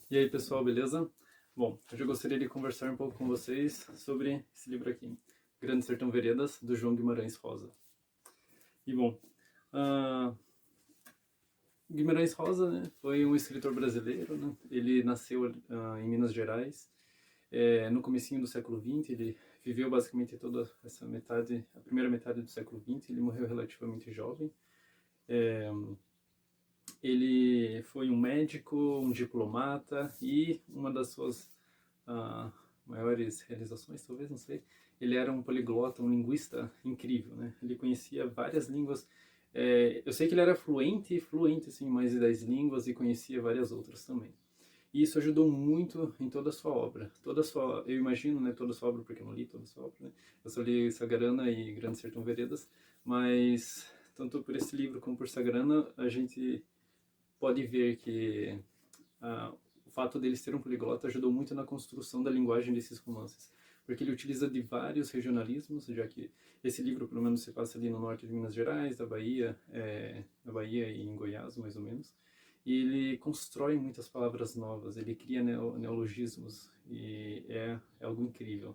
E aí, pessoal, beleza? Bom, hoje eu gostaria de conversar um pouco com vocês sobre esse livro aqui, Grande Sertão Veredas, do João Guimarães Rosa. E bom, ah, Guimarães Rosa, né, foi um escritor brasileiro, né? Ele nasceu em Minas Gerais, no comecinho do século XX. Ele viveu basicamente toda essa metade, a primeira metade do século XX. Ele morreu relativamente jovem. É, Ele foi um médico, um diplomata, e uma das suas ah, maiores realizações, talvez, não sei, ele era um poliglota, um linguista incrível, né? Ele conhecia várias línguas. Eu sei que ele era fluente assim, em mais de 10 línguas, e conhecia várias outras também. E isso ajudou muito em toda a sua obra. Eu imagino, né, toda a sua obra, porque eu não li toda a sua obra, né? Eu só li Sagarana e Grande Sertão Veredas, mas tanto por esse livro como por Sagarana, a gente pode ver que o fato dele ser um poliglota ajudou muito na construção da linguagem desses romances, porque ele utiliza de vários regionalismos, já que esse livro, pelo menos, se passa ali no norte de Minas Gerais, da Bahia e em Goiás, mais ou menos, e ele constrói muitas palavras novas, ele cria neologismos, e é algo incrível.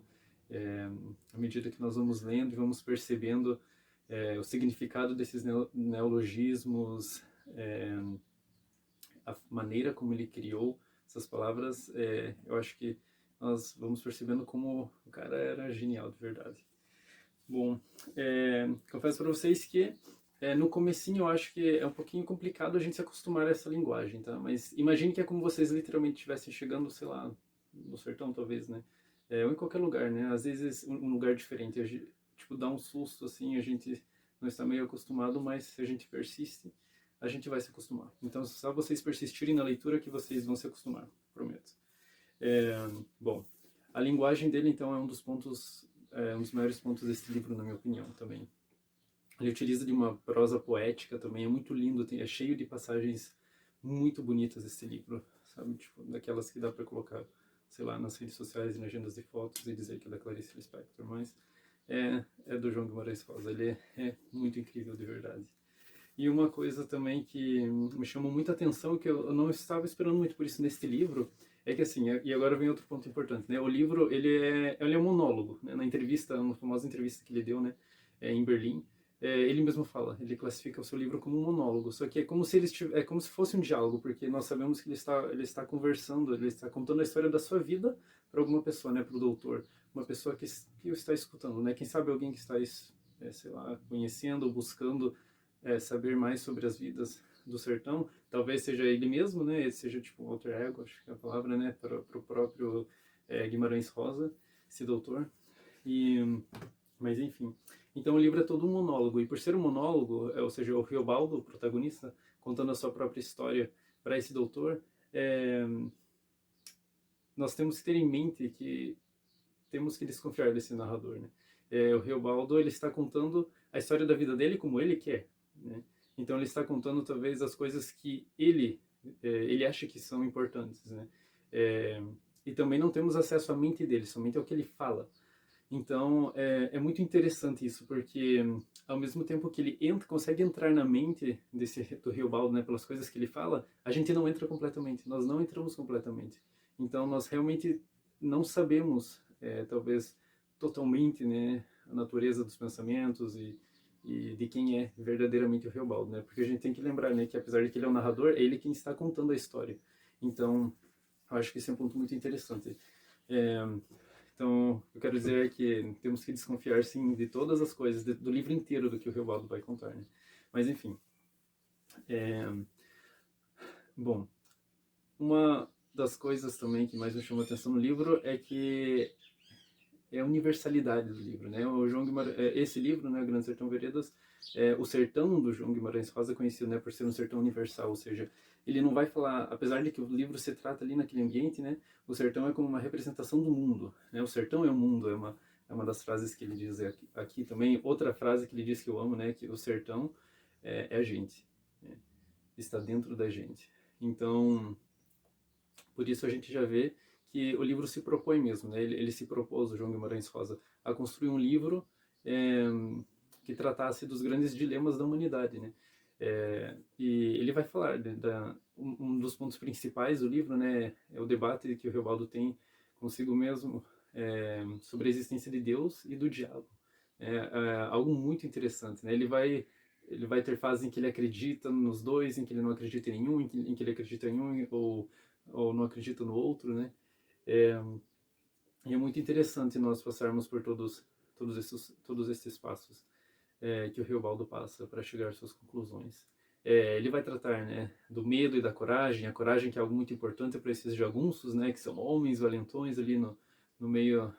À medida que nós vamos lendo e vamos percebendo o significado desses neologismos, é, a maneira como ele criou essas palavras, eu acho que nós vamos percebendo como o cara era genial, de verdade. Bom, confesso para vocês que no comecinho eu acho que é um pouquinho complicado a gente se acostumar a essa linguagem, tá? Mas imagine que é como vocês literalmente estivessem chegando, sei lá, no sertão talvez, né? Ou em qualquer lugar, né? Às vezes um lugar diferente, tipo, dá um susto assim, a gente não está meio acostumado, mas se a gente persiste, a gente vai se acostumar. Então, só vocês persistirem na leitura que vocês vão se acostumar, prometo. É, Bom, a linguagem dele, então, é um dos maiores pontos desse livro, na minha opinião, também. Ele utiliza de uma prosa poética também, é muito lindo, é cheio de passagens muito bonitas esse livro, sabe? Tipo, daquelas que dá para colocar, sei lá, nas redes sociais e nas agendas de fotos e dizer que é da Clarice Lispector, mas é do João Guimarães Rosa, ele é muito incrível de verdade. E uma coisa também que me chamou muita atenção, que eu não estava esperando muito por isso neste livro, é que assim, e agora vem outro ponto importante, né? O livro, ele é um monólogo, né? Na entrevista, uma famosa entrevista que ele deu, né, em Berlim, ele mesmo fala, ele classifica o seu livro como um monólogo, só que é como se fosse um diálogo, porque nós sabemos que ele está conversando, ele está contando a história da sua vida para alguma pessoa, né, para o doutor, uma pessoa que o está escutando, né? Quem sabe alguém que está, sei lá, conhecendo ou buscando saber mais sobre as vidas do sertão. Talvez seja ele mesmo, né? Ele seja tipo um alter ego, acho que é a palavra, né? Para o próprio Guimarães Rosa, esse doutor. E, mas enfim. Então o livro é todo um monólogo, e por ser um monólogo, ou seja, o Riobaldo, o protagonista, contando a sua própria história para esse doutor, é, nós temos que ter em mente que temos que desconfiar desse narrador, né? O Riobaldo, ele está contando a história da vida dele como ele quer, né? Então ele está contando talvez as coisas que ele acha que são importantes, né? É, e também não temos acesso à mente dele, somente ao que ele fala. Então é muito interessante isso, porque ao mesmo tempo que ele consegue entrar na mente do Riobaldo, né, pelas coisas que ele fala, a gente não entra completamente, nós não entramos completamente. Então nós realmente não sabemos, talvez totalmente, né, a natureza dos pensamentos e de quem é verdadeiramente o Riobaldo, né? Porque a gente tem que lembrar, né, que apesar de que ele é o narrador, é ele quem está contando a história. Então eu acho que esse é um ponto muito interessante. É, então, eu quero dizer que temos que desconfiar, sim, de todas as coisas, do livro inteiro do que o Riobaldo vai contar, né? Mas, enfim. É, Bom, uma das coisas também que mais me chamou a atenção no livro é que é a universalidade do livro, né? O João Guimarães, esse livro, né, Grande Sertão Veredas, o sertão do João Guimarães Rosa é conhecido, né, por ser um sertão universal, ou seja, ele não vai falar, apesar de que o livro se trata ali naquele ambiente, né, o sertão é como uma representação do mundo, né? O sertão é o mundo, é uma das frases que ele diz aqui também. Outra frase que ele diz que eu amo, né, que o sertão é a gente, né? Está dentro da gente. Então, por isso a gente já vê que o livro se propõe mesmo, né? Ele se propôs, o João Guimarães Rosa, a construir um livro é, que tratasse dos grandes dilemas da humanidade, né? E ele vai falar, né, um dos pontos principais do livro, né, é o debate que o Reobaldo tem consigo mesmo sobre a existência de Deus e do diabo. É algo muito interessante, né? Ele vai ter fases em que ele acredita nos dois, em que ele não acredita em nenhum, em que ele acredita em um ou não acredita no outro, né? E é muito interessante nós passarmos por todos esses passos que o Reobaldo passa para chegar às suas conclusões. Ele vai tratar, né, do medo e da coragem, a coragem que é algo muito importante para esses jagunços, né, que são homens valentões ali no meio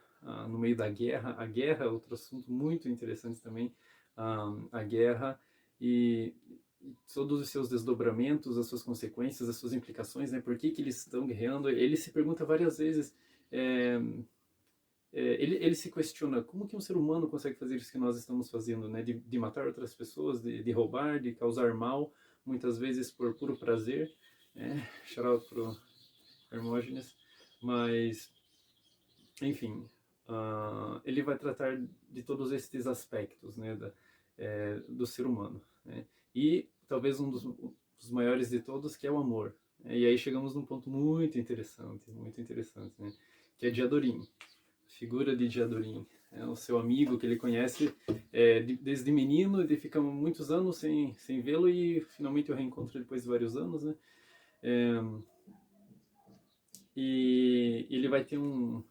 no meio da guerra. A guerra é outro assunto muito interessante também, a guerra e todos os seus desdobramentos, as suas consequências, as suas implicações, né, por que eles estão guerreando. Ele se pergunta várias vezes, ele se questiona como que um ser humano consegue fazer isso que nós estamos fazendo, né? De matar outras pessoas, de roubar, de causar mal, muitas vezes por puro prazer. Shout out pro Hermógenes. Mas, enfim, ele vai tratar de todos esses aspectos, né, do ser humano, né? E talvez um dos maiores de todos, que é o amor. E aí chegamos num ponto muito interessante, né? Que é Diadorim, figura de Diadorim, o seu amigo que ele conhece desde menino, ele fica muitos anos sem vê-lo e finalmente o reencontra depois de vários anos, né? E ele vai ter um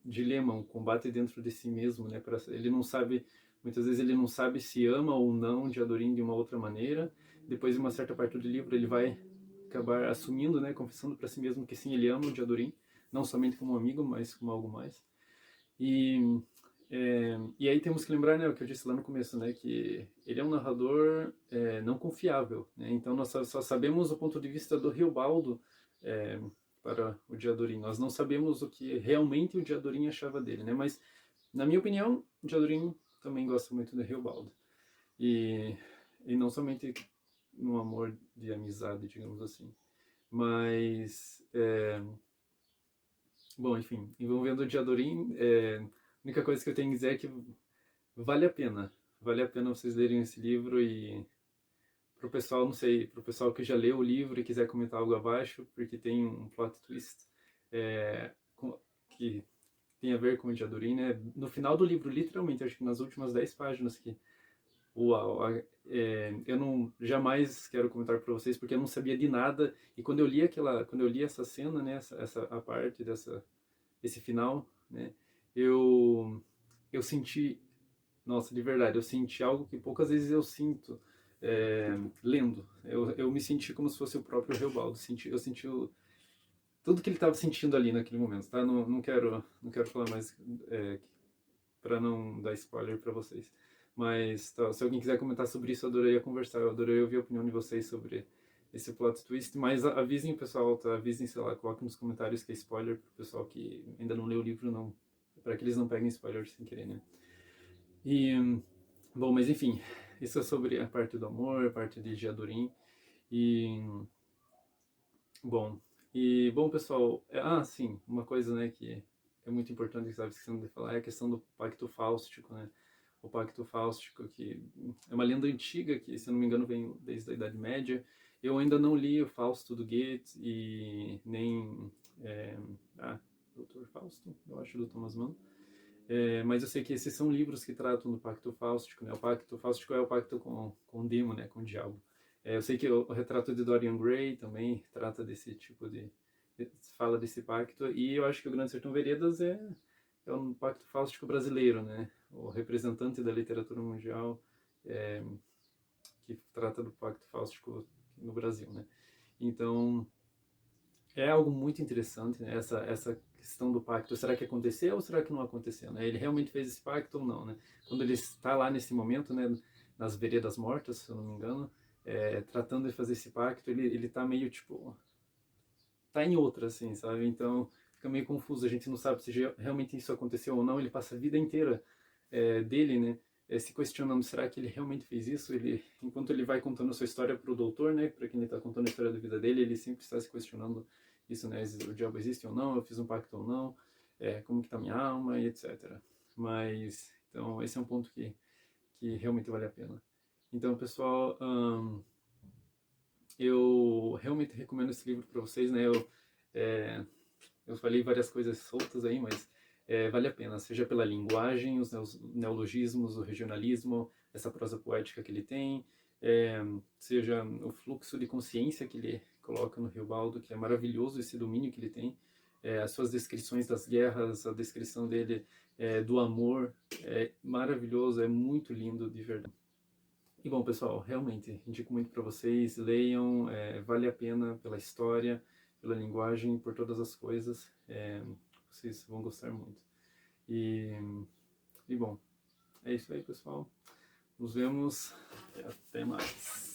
dilema, um combate dentro de si mesmo, né? Ele não sabe, muitas vezes ele não sabe se ama ou não Diadorim de uma outra maneira. Depois, em uma certa parte do livro, ele vai acabar assumindo, né, confessando para si mesmo que sim, ele ama o Diadorim, não somente como amigo, mas como algo mais. E aí temos que lembrar, né, o que eu disse lá no começo, né, que ele é um narrador não confiável, né? Então nós só sabemos o ponto de vista do Riobaldo para o Diadorim. Nós não sabemos o que realmente o Diadorim achava dele, né? Mas, na minha opinião, o Diadorim também gosta muito do Riobaldo. E não somente no amor de amizade, digamos assim. Mas, bom, enfim, envolvendo o Diadorim, a única coisa que eu tenho a dizer é que vale a pena. Vale a pena vocês lerem esse livro e pro pessoal, não sei, pro pessoal que já leu o livro e quiser comentar algo abaixo, porque tem um plot twist que tem a ver com o Diadorim, né? No final do livro, literalmente, acho que nas últimas 10 páginas que uau, eu não jamais quero comentar para vocês porque eu não sabia de nada e quando eu li essa cena, né, a parte esse final, né, eu senti, nossa, de verdade, eu senti algo que poucas vezes eu sinto lendo. Eu me senti como se fosse o próprio Reobaldo. Eu senti tudo que ele estava sentindo ali naquele momento, tá? Não quero falar mais para não dar spoiler para vocês. Mas tá, se alguém quiser comentar sobre isso, eu adoraria conversar. Eu adoraria ouvir a opinião de vocês sobre esse plot twist. Mas avisem o pessoal, tá? Avisem, sei lá, coloquem nos comentários que é spoiler pro pessoal que ainda não leu o livro, não, para que eles não peguem spoiler sem querer, né? E bom, mas enfim, isso é sobre a parte do amor, a parte de Diadorim. E bom, pessoal, sim, uma coisa, né, que é muito importante que estava esquecendo de falar é a questão do Pacto Fáustico, né? O Pacto Fáustico, que é uma lenda antiga que, se eu não me engano, vem desde a Idade Média. Eu ainda não li o Fausto do Goethe e nem Doutor Fausto, eu acho, do Thomas Mann. Mas eu sei que esses são livros que tratam do Pacto Fáustico, né? O Pacto Fáustico é o pacto com o demo, né? Com o diabo. Eu sei que o retrato de Dorian Gray também trata desse tipo fala desse pacto, e eu acho que o Grande Sertão Veredas é um pacto fáustico brasileiro, né? O representante da literatura mundial que trata do pacto fáustico no Brasil, né? Então, é algo muito interessante, né? Essa questão do pacto. Será que aconteceu ou será que não aconteceu, né? Ele realmente fez esse pacto ou não, né? Quando ele está lá nesse momento, né, nas Veredas Mortas, se eu não me engano, tratando de fazer esse pacto, ele tá meio, tipo, tá em outra, assim, sabe? Então, fica meio confuso, a gente não sabe se realmente isso aconteceu ou não. Ele passa a vida inteira dele, né, se questionando, será que ele realmente fez isso? Enquanto ele vai contando a sua história para o doutor, né, para quem ele está contando a história da vida dele, ele sempre está se questionando isso, né, o diabo existe ou não, eu fiz um pacto ou não, como que tá minha alma e etc. Mas, então, esse é um ponto que realmente vale a pena. Então, pessoal, eu realmente recomendo esse livro para vocês, né? Eu falei várias coisas soltas aí, mas vale a pena, seja pela linguagem, os neologismos, o regionalismo, essa prosa poética que ele tem, seja o fluxo de consciência que ele coloca no Riobaldo, que é maravilhoso esse domínio que ele tem, as suas descrições das guerras, a descrição dele do amor, é maravilhoso, é muito lindo de verdade. E bom, pessoal, realmente, indico muito para vocês, leiam, vale a pena pela história, pela linguagem, por todas as coisas, vocês vão gostar muito. E bom, é isso aí, pessoal. Nos vemos e até mais.